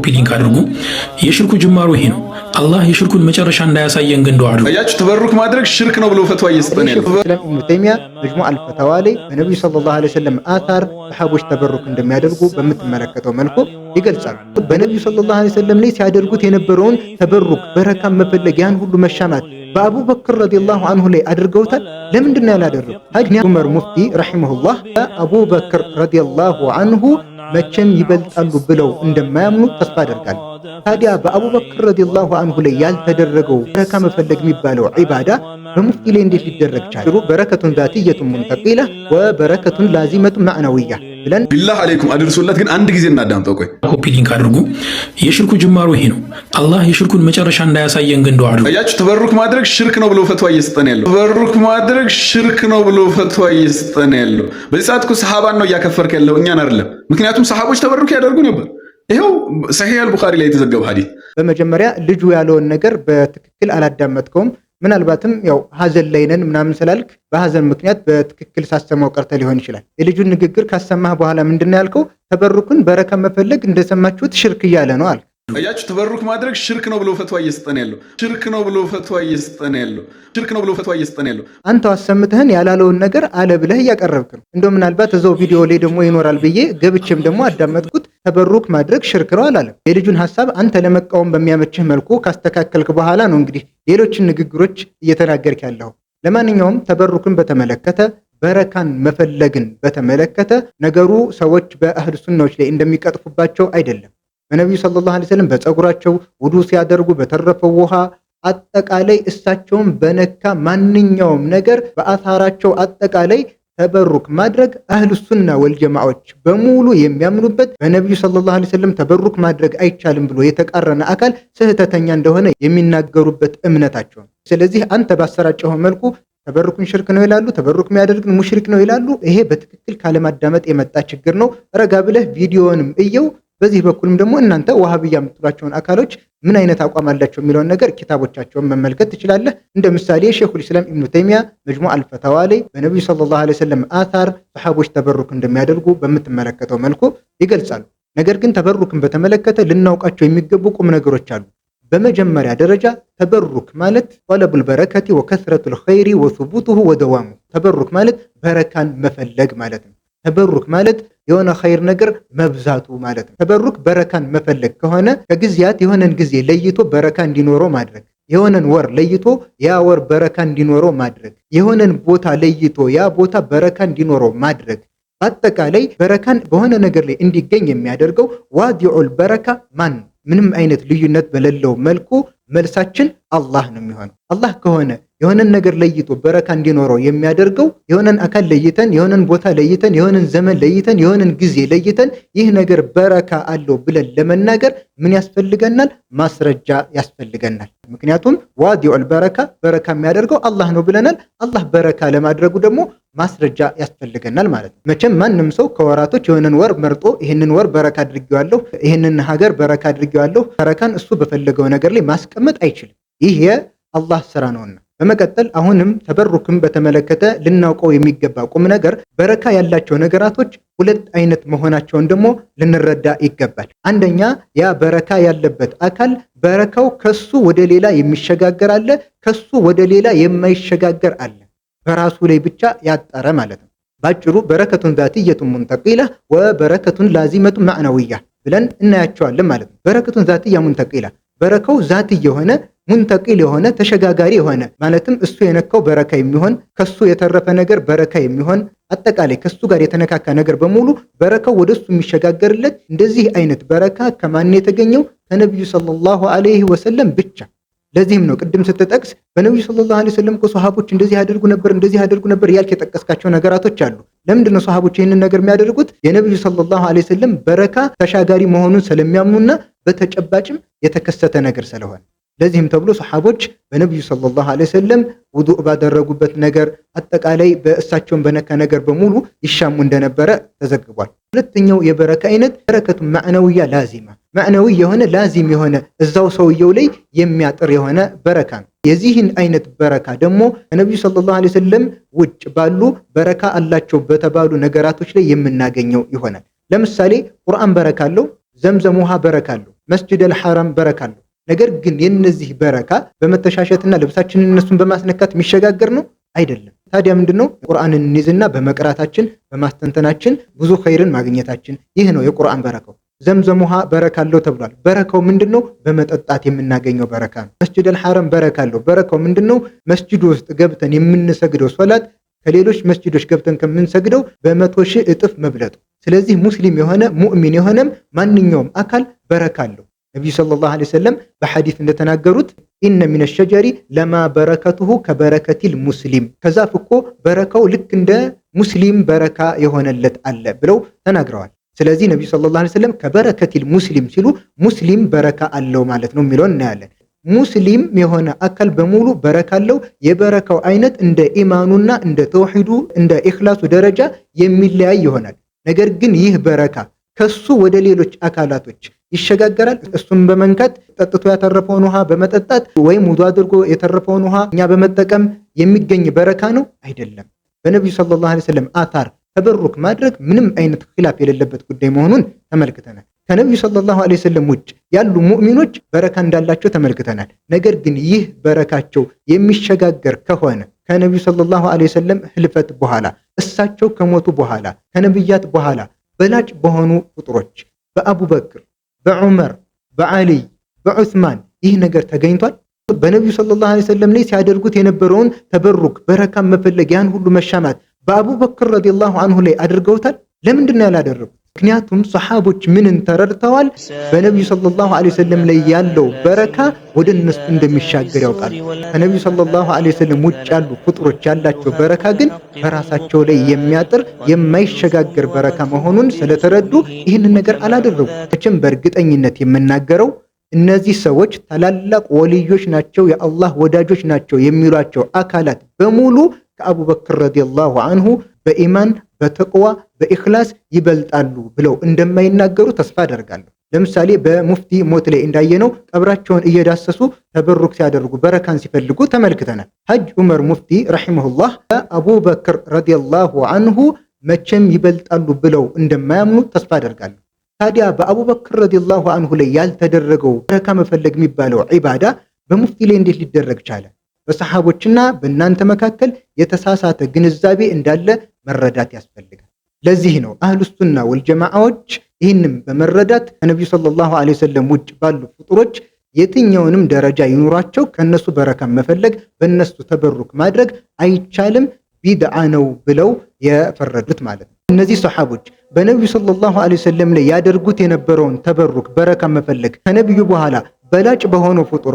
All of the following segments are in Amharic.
ኮፒ ሊንክ አድርጉ። የሽርኩ ጅማሮ ይሄ ነው። አላህ የሽርኩን መጨረሻ እንዳያሳየን ግን ዱዓ አድርጉ። አያችሁ ተበሩክ ማድረግ ሽርክ ነው ብሎ ፈትዋ እየሰጠን ያለው ኢብኑ ተይሚያ መጅሙዕ አልፈታዋ ላይ በነብዩ ሰለላሁ ዐለይሂ ወሰለም አታር ሰሃቦች ተበሩክ እንደሚያደርጉ በምትመለከተው መልኩ ይገልጻሉ። በነብዩ ሰለላሁ ዐለይሂ ወሰለም ላይ ሲያደርጉት የነበረውን ተበሩክ በረካን መፈለግ ያን ሁሉ መሻማት በአቡበክር ረዲየላሁ ዐንሁ ላይ አድርገውታል። ለምንድን ነው ያላደረጉ? ሀዲያ ዑመር ሙፍቲ ረሂመሁላህ አቡበክር ረዲየላሁ ዐንሁ መቼም ይበልጣሉ ብለው እንደማያምኑ ተስፋ አደርጋለሁ። ታዲያ በአቡበክር ረዲየላሁ ዐንሁ ላይ ያልተደረገው በረካ መፈለግ የሚባለው ዒባዳ በሙፍቲ ላይ እንዴት ሊደረግ ቻለ? በረከቱን ዛቲየቱን ሙንተቂላ ወበረከቱን ላዚመቱን ማዕናዊያ ብለን ቢላህ አለይኩም አድርሱለት። ግን አንድ ጊዜ እናዳምጠው። ቆይ ኮፒ ሊንክ አድርጉ። የሽርኩ ጅማሮ ይሄ ነው። አላህ የሽርኩን መጨረሻ እንዳያሳየን ግን ዱዓ አድርጉ። አያችሁ ተበሩክ ማድረግ ሽርክ ነው ብሎ ፈትዋ እየሰጠን ያለው ተበሩክ ማድረግ ሽርክ ነው ብሎ ፈትዋ እየሰጠን ያለው በዚህ ሰዓት እኮ ሰሃባን ነው እያከፈርክ ያለው እኛን አይደለም። ምክንያቱም ሰሃቦች ተበሩክ ያደርጉ ነበር። ይሄው ሰሂህ አልቡኻሪ ላይ የተዘገበ ሐዲስ። በመጀመሪያ ልጁ ያለውን ነገር በትክክል አላዳመጥከውም። ምናልባትም ያው ሐዘን ላይ ነን ምናምን ስላልክ በሐዘን ምክንያት በትክክል ሳሰማው ቀርተ ሊሆን ይችላል። የልጁን ንግግር ካሰማህ በኋላ ምንድነው ያልከው? ተበሩክን በረካ መፈለግ እንደሰማችሁት ሽርክ እያለ ነው አልክ። አያችሁ ተበሩክ ማድረግ ሽርክ ነው ብሎ ፈትዋ እየሰጠን ያለው ሽርክ ነው ብሎ ፈትዋ እየሰጠን ያለው ሽርክ ነው ብሎ ፈትዋ እየሰጠን ያለው አንተው አሰምተህን ያላለውን ነገር አለ ብለህ እያቀረብክ ነው። እንደው ምናልባት እዛው ቪዲዮ ላይ ደግሞ ይኖራል ብዬ ገብቼም ደግሞ አዳመጥኩት። ተበሩክ ማድረግ ሽርክ ነው አላለም። የልጁን ሐሳብ አንተ ለመቃወም በሚያመችህ መልኩ ካስተካከልክ በኋላ ነው እንግዲህ ሌሎችን ንግግሮች እየተናገርክ ያለው። ለማንኛውም ተበሩክን በተመለከተ በረካን መፈለግን በተመለከተ ነገሩ ሰዎች በአህሉ ሱናዎች ላይ እንደሚቀጥፉባቸው አይደለም። በነብዩ ሰለላሁ ዐለይሂ ወሰለም በፀጉራቸው ውዱ ሲያደርጉ በተረፈው ውሃ አጠቃላይ እሳቸውን በነካ ማንኛውም ነገር በአታራቸው አጠቃላይ ተበሩክ ማድረግ አህሉ ሱና ወልጀማዓዎች በሙሉ የሚያምኑበት በነብዩ ሰለላሁ ዐለይሂ ወሰለም ተበሩክ ማድረግ አይቻልም ብሎ የተቃረነ አካል ስህተተኛ እንደሆነ የሚናገሩበት እምነታቸው። ስለዚህ አንተ ባሰራጨው መልኩ ተበሩክን ሽርክ ነው ይላሉ፣ ተበሩክ የሚያደርግን ሙሽሪክ ነው ይላሉ። ይሄ በትክክል ካለማዳመጥ የመጣ ችግር ነው። ረጋ ብለህ ቪዲዮንም እየው። በዚህ በኩልም ደግሞ እናንተ ዋሃብያ የምትሏቸውን አካሎች ምን አይነት አቋም አላቸው የሚለውን ነገር ኪታቦቻቸውን መመልከት ትችላለህ። እንደ ምሳሌ ሼኹል ኢስላም ኢብኑ ተይሚያ መጅሙዕ አልፈታዋ ላይ በነብዩ ሰለላሁ ዐለይሂ ወሰለም አታር ሰሃቦች ተበሩክ እንደሚያደርጉ በምትመለከተው መልኩ ይገልጻሉ። ነገር ግን ተበሩክን በተመለከተ ልናውቃቸው የሚገቡ ቁም ነገሮች አሉ። በመጀመሪያ ደረጃ ተበሩክ ማለት ጠለቡል በረከቲ ወከስረቱል ኸይሪ ወሱቡቱሁ ወደዋሙ። ተበሩክ ማለት በረካን መፈለግ ማለት ነው። ተበሩክ ማለት የሆነ ኸይር ነገር መብዛቱ ማለት ነው። ተበሩክ በረካን መፈለግ ከሆነ ከጊዜያት የሆነን ጊዜ ለይቶ በረካ እንዲኖረው ማድረግ፣ የሆነን ወር ለይቶ ያ ወር በረካ እንዲኖረው ማድረግ፣ የሆነን ቦታ ለይቶ ያ ቦታ በረካ እንዲኖረው ማድረግ። በአጠቃላይ በረካን በሆነ ነገር ላይ እንዲገኝ የሚያደርገው ዋዲዑል በረካ ማን? ምንም አይነት ልዩነት በሌለው መልኩ መልሳችን አላህ ነው የሚሆነው። አላህ ከሆነ የሆነን ነገር ለይቶ በረካ እንዲኖረው የሚያደርገው የሆነን አካል ለይተን የሆነን ቦታ ለይተን የሆነን ዘመን ለይተን የሆነን ጊዜ ለይተን ይህ ነገር በረካ አለው ብለን ለመናገር ምን ያስፈልገናል? ማስረጃ ያስፈልገናል። ምክንያቱም ዋዲዑል በረካ በረካ የሚያደርገው አላህ ነው ብለናል። አላህ በረካ ለማድረጉ ደግሞ ማስረጃ ያስፈልገናል ማለት ነው። መቼም ማንም ሰው ከወራቶች የሆነን ወር መርጦ ይህንን ወር በረካ አድርጌዋለሁ፣ ይህንን ሀገር በረካ አድርጌዋለሁ፣ በረካን እሱ በፈለገው ነገር ላይ ማስቀመጥ አይችልም። ይህ የአላህ ስራ ነውና። በመቀጠል አሁንም ተበሩክን በተመለከተ ልናውቀው የሚገባ ቁም ነገር በረካ ያላቸው ነገራቶች ሁለት አይነት መሆናቸውን ደግሞ ልንረዳ ይገባል። አንደኛ ያ በረካ ያለበት አካል በረካው ከሱ ወደ ሌላ የሚሸጋገር አለ፣ ከሱ ወደ ሌላ የማይሸጋገር አለ። በራሱ ላይ ብቻ ያጠረ ማለት ነው። ባጭሩ በረከቱን ዛቲየቱን ሙንተቂላ ወበረከቱን ላዚመቱን ማዕናዊያ ብለን እናያቸዋለን ማለት ነው። በረከቱን ዛቲያ ሙንተቂላ በረካው ዛቲ የሆነ ሙንተቂል የሆነ ተሸጋጋሪ የሆነ ማለትም እሱ የነካው በረካ የሚሆን ከሱ የተረፈ ነገር በረካ የሚሆን አጠቃላይ ከሱ ጋር የተነካካ ነገር በሙሉ በረካው ወደሱ የሚሸጋገርለት እንደዚህ አይነት በረካ ከማን የተገኘው? ከነብዩ ሰለላሁ ዐለይሂ ወሰለም ብቻ። ለዚህም ነው ቅድም ስትጠቅስ በነብዩ ሰለላሁ ዐለይሂ ወሰለም ሰሃቦች እንደዚህ ያደርጉ ነበር ያልክ የጠቀስካቸው ነገራቶች አሉ። ለምንድን ነው ሰሃቦች ይህንን ነገር የሚያደርጉት? የነብዩ ሰለላሁ ዐለይሂ ወሰለም በረካ ተሻጋሪ መሆኑን ስለሚያምኑና በተጨባጭም የተከሰተ ነገር ስለሆነ። ለዚህም ተብሎ ሰሃቦች በነብዩ ሰለላሁ ዐለይሂ ወሰለም ውዱእ ባደረጉበት ነገር አጠቃላይ በእሳቸውን በነካ ነገር በሙሉ ይሻሙ እንደነበረ ተዘግቧል። ሁለተኛው የበረካ አይነት በረከቱ ማዕናዊያ ላዚማ፣ ማዕናዊ የሆነ ላዚም የሆነ እዛው ሰውየው ላይ የሚያጥር የሆነ በረካ ነው። የዚህን አይነት በረካ ደግሞ ከነብዩ ሰለላሁ ዐለይሂ ወሰለም ውጭ ባሉ በረካ አላቸው በተባሉ ነገራቶች ላይ የምናገኘው ይሆናል። ለምሳሌ ቁርአን በረካ አለው፣ ዘምዘም ውሃ በረካ አለው። መስጂደል ሐራም በረካ አለው። ነገር ግን የነዚህ በረካ በመተሻሸትና ልብሳችንን እነሱን በማስነካት የሚሸጋገር ነው አይደለም። ታዲያ ምንድነው? ቁርአንን እንይዝና በመቅራታችን በማስተንተናችን ብዙ ኸይርን ማግኘታችን፣ ይህ ነው የቁርአን በረካው። ዘምዘም ውሃ በረካ አለው ተብሏል። በረካው ምንድነው? በመጠጣት የምናገኘው በረካ ነው። መስጂደል ሐራም በረካ አለው። በረካው ምንድነው? መስጂድ ውስጥ ገብተን የምንሰግደው ሶላት ከሌሎች መስጂዶች ገብተን ከምንሰግደው በ100,000 እጥፍ መብለጡ። ስለዚህ ሙስሊም የሆነ ሙእሚን የሆነም ማንኛውም አካል በረካ አለው። ነብዩ ሰለላሁ ዐለይሂ ወሰለም በሐዲስ እንደተናገሩት ኢነ ሚነ ሸጀሪ ለማ በረከቱሁ ከበረከቲል ሙስሊም፣ ከዛፍ እኮ በረካው ልክ እንደ ሙስሊም በረካ የሆነለት አለ ብለው ተናግረዋል። ስለዚህ ነብዩ ሰለላሁ ዐለይሂ ወሰለም ከበረከቲል ሙስሊም ሲሉ ሙስሊም በረካ አለው ማለት ነው የሚለውን እናያለን። ሙስሊም የሆነ አካል በሙሉ በረካ አለው። የበረካው አይነት እንደ ኢማኑና እንደ ተውሂዱ እንደ ኢኽላሱ ደረጃ የሚለያይ ይሆናል። ነገር ግን ይህ በረካ ከሱ ወደ ሌሎች አካላቶች ይሸጋገራል። እሱን በመንካት ጠጥቶ ያተረፈውን ውሃ በመጠጣት ወይም ውዱእ አድርጎ የተረፈውን ውሃ እኛ በመጠቀም የሚገኝ በረካ ነው አይደለም። በነብዩ ሰለላሁ ዐለይሂ ወሰለም አታር ተበሩክ ማድረግ ምንም አይነት ኺላፍ የሌለበት ጉዳይ መሆኑን ተመልክተናል። ከነብዩ ሰለላሁ ዐለይሂ ወሰለም ውጭ ያሉ ሙእሚኖች በረካ እንዳላቸው ተመልክተናል። ነገር ግን ይህ በረካቸው የሚሸጋገር ከሆነ ከነብዩ ሰለላሁ ዐለይሂ ወሰለም ህልፈት በኋላ እሳቸው ከሞቱ በኋላ ከነብያት በኋላ በላጭ በሆኑ ፍጡሮች በአቡበክር፣ በዑመር፣ በዓሊ፣ በዑስማን ይህ ነገር ተገኝቷል። በነብዩ ሰለላሁ ዐለይሂ ወሰለም ላይ ሲያደርጉት የነበረውን ተበሩክ በረካ መፈለግ ያን ሁሉ መሻማት በአቡበክር ረዲየላሁ ዐንሁ ላይ አድርገውታል። ለምንድን ነው ያላደረጉት? ምክንያቱም ሰሃቦች ምንን ተረድተዋል? በነብዩ ሰለላሁ ዐለይሂ ወሰለም ላይ ያለው በረካ ወደ እነሱ እንደሚሻገር ያውቃል። ከነብዩ ሰለላሁ ዐለይሂ ወሰለም ውጭ ያሉ ፍጡሮች ያላቸው በረካ ግን በራሳቸው ላይ የሚያጥር የማይሸጋገር በረካ መሆኑን ስለተረዱ ይህንን ነገር አላደረጉም። መቼም በእርግጠኝነት የምናገረው እነዚህ ሰዎች ታላላቅ ወልዮች ናቸው፣ የአላህ ወዳጆች ናቸው የሚሏቸው አካላት በሙሉ ከአቡበክር ረዲየላሁ ዐንሁ በኢማን በተቅዋ በኢኽላስ ይበልጣሉ ብለው እንደማይናገሩ ተስፋ አደርጋለሁ። ለምሳሌ በሙፍቲ ሞት ላይ እንዳየነው ቀብራቸውን እየዳሰሱ ተበሩክ ሲያደርጉ በረካን ሲፈልጉ ተመልክተናል። ሐጅ ዑመር ሙፍቲ ረሂመሁላህ አቡበክር ረዲየላሁ ዐንሁ መቼም ይበልጣሉ ብለው እንደማያምኑ ተስፋ አደርጋለሁ። ታዲያ በአቡበክር ረዲየላሁ ዐንሁ ላይ ያልተደረገው በረካ መፈለግ የሚባለው ዒባዳ በሙፍቲ ላይ እንዴት ሊደረግ ቻለ? በሰሃቦችና በእናንተ መካከል የተሳሳተ ግንዛቤ እንዳለ መረዳት ያስፈልጋል። ለዚህ ነው አህሉ ሱና ወልጀማዓዎች ይህንም በመረዳት ከነብዩ ሰለላሁ ዐለይሂ ወሰለም ውጭ ባሉ ፍጡሮች የትኛውንም ደረጃ ይኑራቸው ከነሱ በረካ መፈለግ በነሱ ተበሩክ ማድረግ አይቻልም፣ ቢድዓ ነው ብለው የፈረዱት ማለት ነው። እነዚህ ሰሃቦች በነብዩ ሰለላሁ ዐለይሂ ወሰለም ላይ ያደርጉት የነበረውን ተበሩክ በረካ መፈለግ ከነብዩ በኋላ በላጭ በሆነው ፍጡር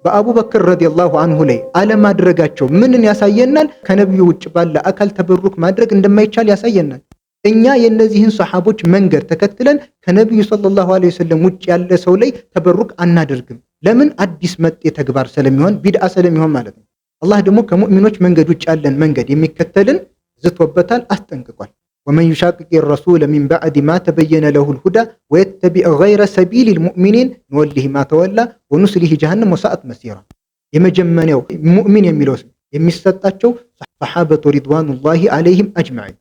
በአቡበክር ረዲየላሁ ዐንሁ ላይ አለማድረጋቸው ምንን ያሳየናል? ከነብዩ ውጭ ባለ አካል ተበሩክ ማድረግ እንደማይቻል ያሳየናል። እኛ የነዚህን ሰሃቦች መንገድ ተከትለን ከነብዩ ሰለላሁ ዐለይሂ ወሰለም ውጭ ያለ ሰው ላይ ተበሩክ አናደርግም። ለምን? አዲስ መጤ ተግባር ስለሚሆን ቢድዓ ስለሚሆን ማለት ነው። አላህ ደግሞ ከሙእሚኖች መንገድ ውጭ ያለን መንገድ የሚከተልን ዝቶበታል፣ አስጠንቅቋል። ወመን ዩሻቅቅ ረሱለ ሚን ባዕድ ማ ተበየነ ለሁል ሁዳ ወየተቢዕ ገይረ ሰቢሊል ሙእሚኒን ንወሊህ ማ ተወላ ወኑስሊህ ጀሃነም ወሰአት መሲራ። የመጀመሪያው ሙእሚን የሚለው ስም የሚሰጣቸው ሰሓበቱ ሪድዋኑላሂ ዐለይሂም አጅመዒን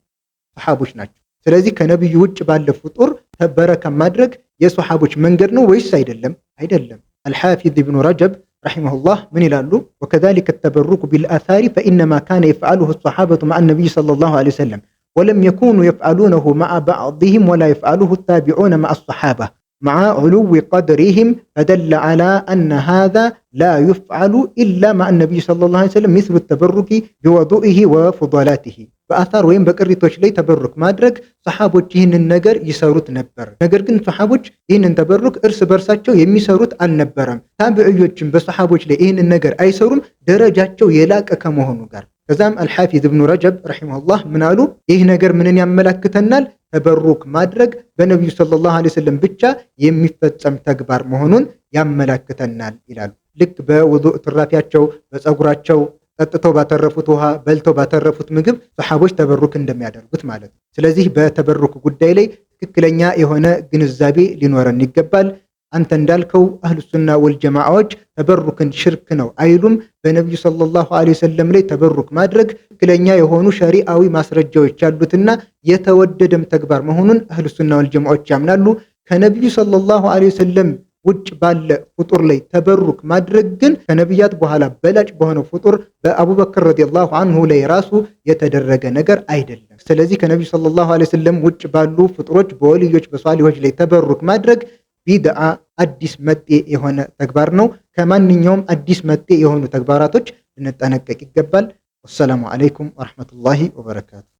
ሰሓቦች ናቸው። ስለዚህ ከነብዩ ውጭ ባለ ፍጡር በረካ ማድረግ የሰሓቦች መንገድ ነው ወይስ አይደለም? አይደለም። አልሓፊዝ ኢብኑ ረጀብ ረሒመሁላህ ምን ይላሉ? ወከዛሊከ ተበሩኩ ቢልአሳሪ ፈኢነማ ካነ የፍዐሉሁ ሰሓበቱ መዓ ነቢይ ሰለላሁ ዐለይሂ ወሰለም ወለም የኩኑ የፍዐሉነሁ መዓ ባዕድህም ወላ የፍዐሉሁ ታቢዑነ መዓ ሰሓባ መዓ ዑሉዊ ቀድሪህም ፈደለ ዐላ አነ ሃዛ ላ ዩፍዐሉ ኢላ መዓ ነቢይ ሰለላሁ ዐለይሂ ወሰለም ሚስሉ ተበሩኪ ቢወዱኢሂ ወፉዳላቲሂ። በአሳር ወይም በቅሪቶች ላይ ተበሩክ ማድረግ ሰሓቦች ይህንን ነገር ይሰሩት ነበር። ነገር ግን ሰሓቦች ይህንን ተበሩክ እርስ በርሳቸው የሚሰሩት አልነበረም። ታቢዕዮችም በሰሓቦች ላይ ይህንን ነገር አይሰሩም ደረጃቸው የላቀ ከመሆኑ ጋር። ከዛም አልሓፊዝ ኢብኑ ረጀብ ረሒመሁላህ ምን አሉ? ይህ ነገር ምንን ያመላክተናል? ተበሩክ ማድረግ በነቢዩ ሰለላሁ ዐለይሂ ወሰለም ብቻ የሚፈጸም ተግባር መሆኑን ያመላክተናል ይላሉ። ልክ በውዱእ ትራፊያቸው በፀጉራቸው ጠጥተው ባተረፉት ውሃ በልተው ባተረፉት ምግብ ሰሓቦች ተበሩክ እንደሚያደርጉት ማለት ነው። ስለዚህ በተበሩክ ጉዳይ ላይ ትክክለኛ የሆነ ግንዛቤ ሊኖረን ይገባል። አንተ እንዳልከው አህሉ ሱና ወልጀማዓዎች ተበሩክን ሽርክ ነው አይሉም። በነቢዩ ሰለላሁ ዐለይሂ ወሰለም ላይ ተበሩክ ማድረግ ትክክለኛ የሆኑ ሸሪዓዊ ማስረጃዎች ያሉትና የተወደደም ተግባር መሆኑን አህሉ ሱና ወልጀማዓዎች ያምናሉ። ከነቢዩ ሰለላሁ ዐለይሂ ወሰለም ውጭ ባለ ፍጡር ላይ ተበሩክ ማድረግ ግን ከነቢያት በኋላ በላጭ በሆነው ፍጡር በአቡበክር ረዲየላሁ አንሁ ላይ ራሱ የተደረገ ነገር አይደለም። ስለዚህ ከነቢዩ ሰለላሁ ዐለይሂ ወሰለም ውጭ ባሉ ፍጡሮች፣ በወልዮች፣ በሷሊሆች ላይ ተበሩክ ማድረግ ቢድዓ አዲስ መጤ የሆነ ተግባር ነው። ከማንኛውም አዲስ መጤ የሆኑ ተግባራቶች ልንጠነቀቅ ይገባል። ወሰላሙ ዐለይኩም ወረሕመቱላሂ ወበረካቱ።